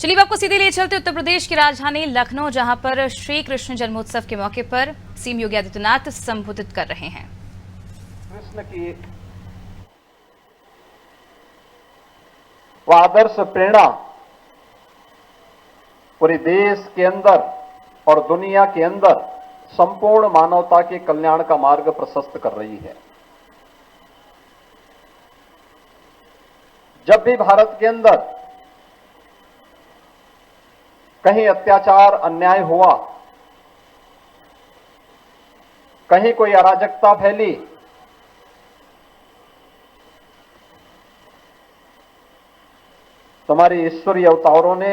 चलिए आपको सीधे ले चलते उत्तर प्रदेश की राजधानी लखनऊ, जहां पर श्री कृष्ण जन्मोत्सव के मौके पर सीएम योगी आदित्यनाथ संबोधित कर रहे हैं। कृष्ण की आदर्श प्रेरणा पूरे देश के अंदर और दुनिया के अंदर संपूर्ण मानवता के कल्याण का मार्ग प्रशस्त कर रही है। जब भी भारत के अंदर कहीं अत्याचार अन्याय हुआ, कहीं कोई अराजकता फैली, तुम्हारे ईश्वरीय अवतारों ने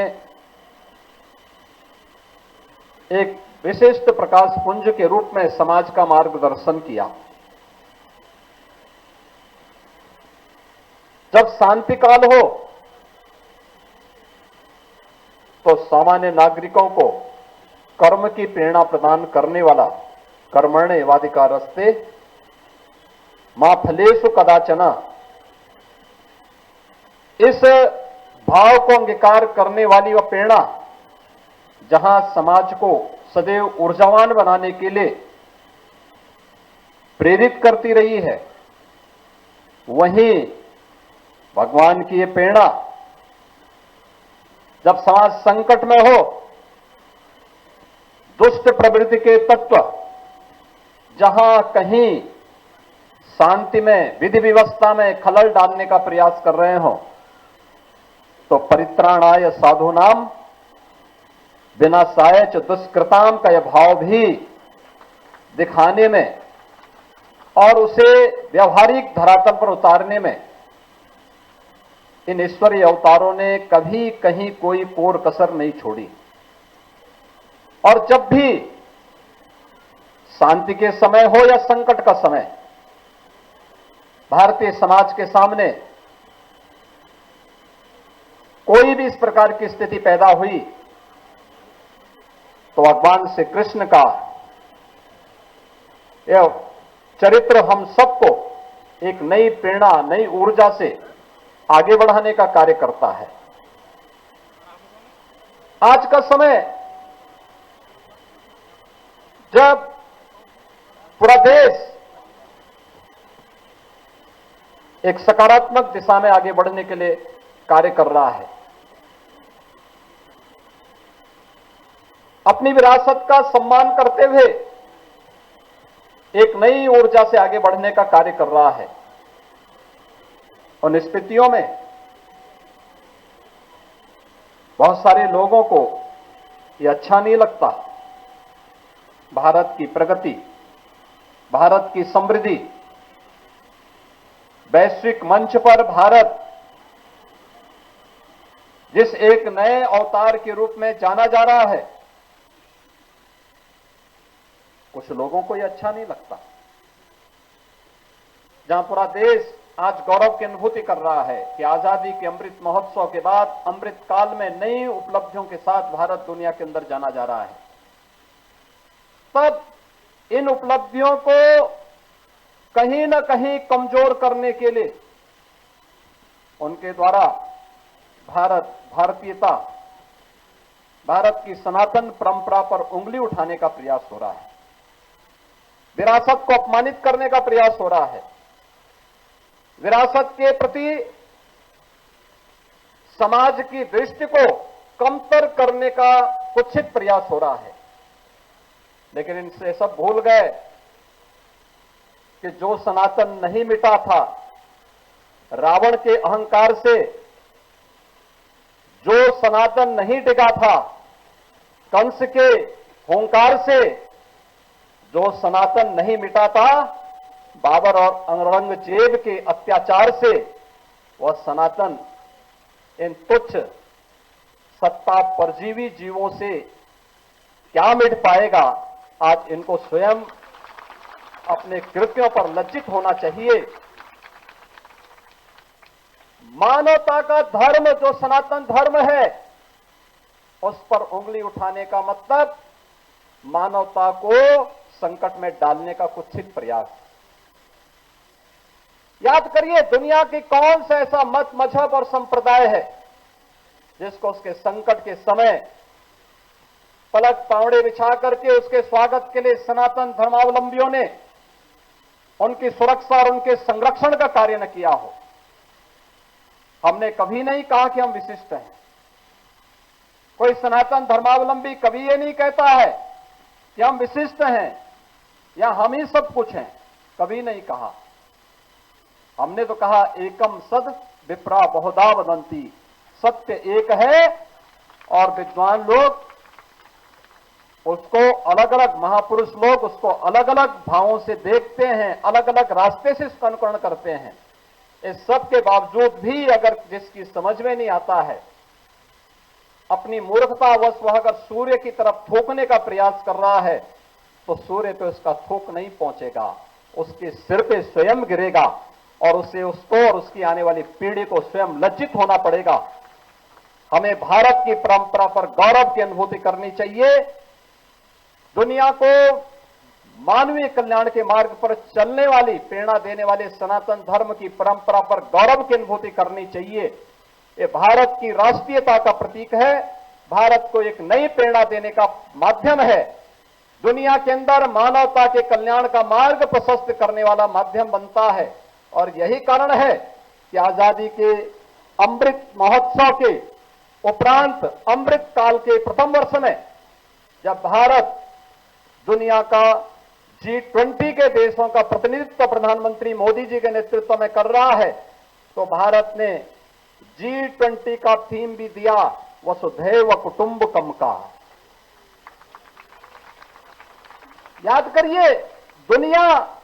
एक विशिष्ट प्रकाश पुंज के रूप में समाज का मार्गदर्शन किया। जब शांति काल हो तो सामान्य नागरिकों को कर्म की प्रेरणा प्रदान करने वाला कर्मण्येवाधिकारस्ते मा फलेषु कदाचन, इस भाव को अंगीकार करने वाली वह प्रेरणा जहां समाज को सदैव ऊर्जावान बनाने के लिए प्रेरित करती रही है, वहीं भगवान की ये प्रेरणा जब समाज संकट में हो, दुष्ट प्रवृत्ति के तत्व जहां कहीं शांति में, विधि व्यवस्था में खलल डालने का प्रयास कर रहे हो, तो परित्राणाय साधूनाम विनाशाय च दुष्कृताम का यह भाव भी दिखाने में और उसे व्यवहारिक धरातल पर उतारने में इन ईश्वरीय अवतारों ने कभी कहीं कोई कोर कसर नहीं छोड़ी। और जब भी शांति के समय हो या संकट का समय, भारतीय समाज के सामने कोई भी इस प्रकार की स्थिति पैदा हुई तो भगवान श्री कृष्ण का यह चरित्र हम सबको एक नई प्रेरणा, नई ऊर्जा से आगे बढ़ाने का कार्य करता है। आज का समय जब पूरा देश एक सकारात्मक दिशा में आगे बढ़ने के लिए कार्य कर रहा है, अपनी विरासत का सम्मान करते हुए एक नई ऊर्जा से आगे बढ़ने का कार्य कर रहा है, उन स्थितियों में बहुत सारे लोगों को यह अच्छा नहीं लगता। भारत की प्रगति, भारत की समृद्धि, वैश्विक मंच पर भारत जिस एक नए अवतार के रूप में जाना जा रहा है, कुछ लोगों को यह अच्छा नहीं लगता। जहां पूरा देश आज गौरव की अनुभूति कर रहा है कि आजादी के अमृत महोत्सव के बाद अमृत काल में नई उपलब्धियों के साथ भारत दुनिया के अंदर जाना जा रहा है, तब इन उपलब्धियों को कहीं ना कहीं कमजोर करने के लिए उनके द्वारा भारत, भारतीयता, भारत की सनातन परंपरा पर उंगली उठाने का प्रयास हो रहा है, विरासत को अपमानित करने का प्रयास हो रहा है, विरासत के प्रति समाज की दृष्टि को कमतर करने का कुत्सित प्रयास हो रहा है। लेकिन इनसे सब भूल गए कि जो सनातन नहीं मिटा था, रावण के अहंकार से जो सनातन नहीं टिका था, कंस के हुंकार से जो सनातन नहीं मिटा था, बाबर और औरंगजेब के अत्याचार से वह सनातन इन तुच्छ सत्ता परजीवी जीवों से क्या मिट पाएगा। आज इनको स्वयं अपने कृत्यों पर लज्जित होना चाहिए। मानवता का धर्म जो सनातन धर्म है, उस पर उंगली उठाने का मतलब मानवता को संकट में डालने का कुत्सित प्रयास। याद करिए, दुनिया की कौन सा ऐसा मत, मजहब और संप्रदाय है जिसको उसके संकट के समय पलक पावड़े बिछा करके उसके स्वागत के लिए सनातन धर्मावलंबियों ने उनकी सुरक्षा और उनके संरक्षण का कार्य न किया हो। हमने कभी नहीं कहा कि हम विशिष्ट हैं। कोई सनातन धर्मावलंबी कभी ये नहीं कहता है कि हम विशिष्ट हैं या हम ही सब कुछ हैं, कभी नहीं कहा। हमने तो कहा एकम सद विप्रा बहुधा वदंती, सत्य एक है और विद्वान लोग उसको अलग अलग, महापुरुष लोग उसको अलग अलग भावों से देखते हैं, अलग अलग रास्ते से इसका अनुकरण करते हैं। इस सब के बावजूद भी अगर जिसकी समझ में नहीं आता है, अपनी मूर्खतावश वह अगर सूर्य की तरफ थूकने का प्रयास कर रहा है तो सूर्य तो इसका थूक नहीं पहुंचेगा, उसके सिर पे स्वयं गिरेगा और उसे, उसको और उसकी आने वाली पीढ़ी को स्वयं लज्जित होना पड़ेगा। हमें भारत की परंपरा पर गौरव की अनुभूति करनी चाहिए। दुनिया को मानवीय कल्याण के मार्ग पर चलने वाली, प्रेरणा देने वाले सनातन धर्म की परंपरा पर गौरव की अनुभूति करनी चाहिए। ये भारत की राष्ट्रीयता का प्रतीक है, भारत को एक नई प्रेरणा देने का माध्यम है, दुनिया के अंदर मानवता के कल्याण का मार्ग प्रशस्त करने वाला माध्यम बनता है। और यही कारण है कि आजादी के अमृत महोत्सव के उपरांत अमृत काल के प्रथम वर्ष में जब भारत दुनिया का G20 के देशों का प्रतिनिधित्व प्रधानमंत्री मोदी जी के नेतृत्व में कर रहा है, तो भारत ने G20 का थीम भी दिया वसुधैव कुटुंबकम का। याद करिए, दुनिया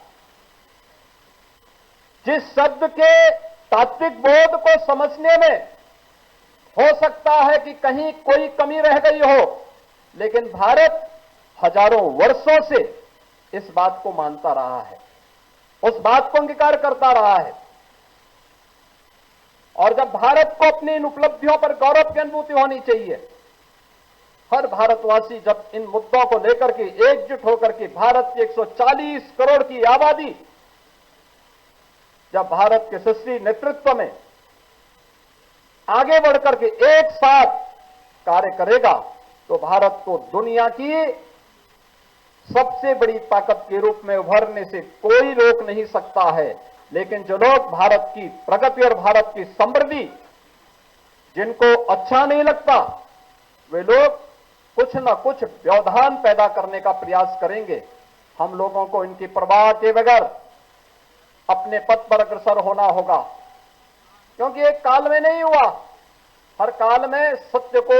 जिस शब्द के तात्विक बोध को समझने में हो सकता है कि कहीं कोई कमी रह गई हो, लेकिन भारत हजारों वर्षों से इस बात को मानता रहा है, उस बात को अंगीकार करता रहा है। और जब भारत को अपनी इन उपलब्धियों पर गौरव की अनुभूति होनी चाहिए, हर भारतवासी जब इन मुद्दों को लेकर के एकजुट होकर के भारत की 140 करोड़ की आबादी जब भारत के यशस्वी नेतृत्व में आगे बढ़कर के एक साथ कार्य करेगा, तो भारत को दुनिया की सबसे बड़ी ताकत के रूप में उभरने से कोई रोक नहीं सकता है। लेकिन जो लोग भारत की प्रगति और भारत की समृद्धि जिनको अच्छा नहीं लगता, वे लोग कुछ न कुछ व्यवधान पैदा करने का प्रयास करेंगे। हम लोगों को इनकी परवाह के बगैर अपने पथ पर अग्रसर होना होगा, क्योंकि एक काल में नहीं हुआ, हर काल में सत्य को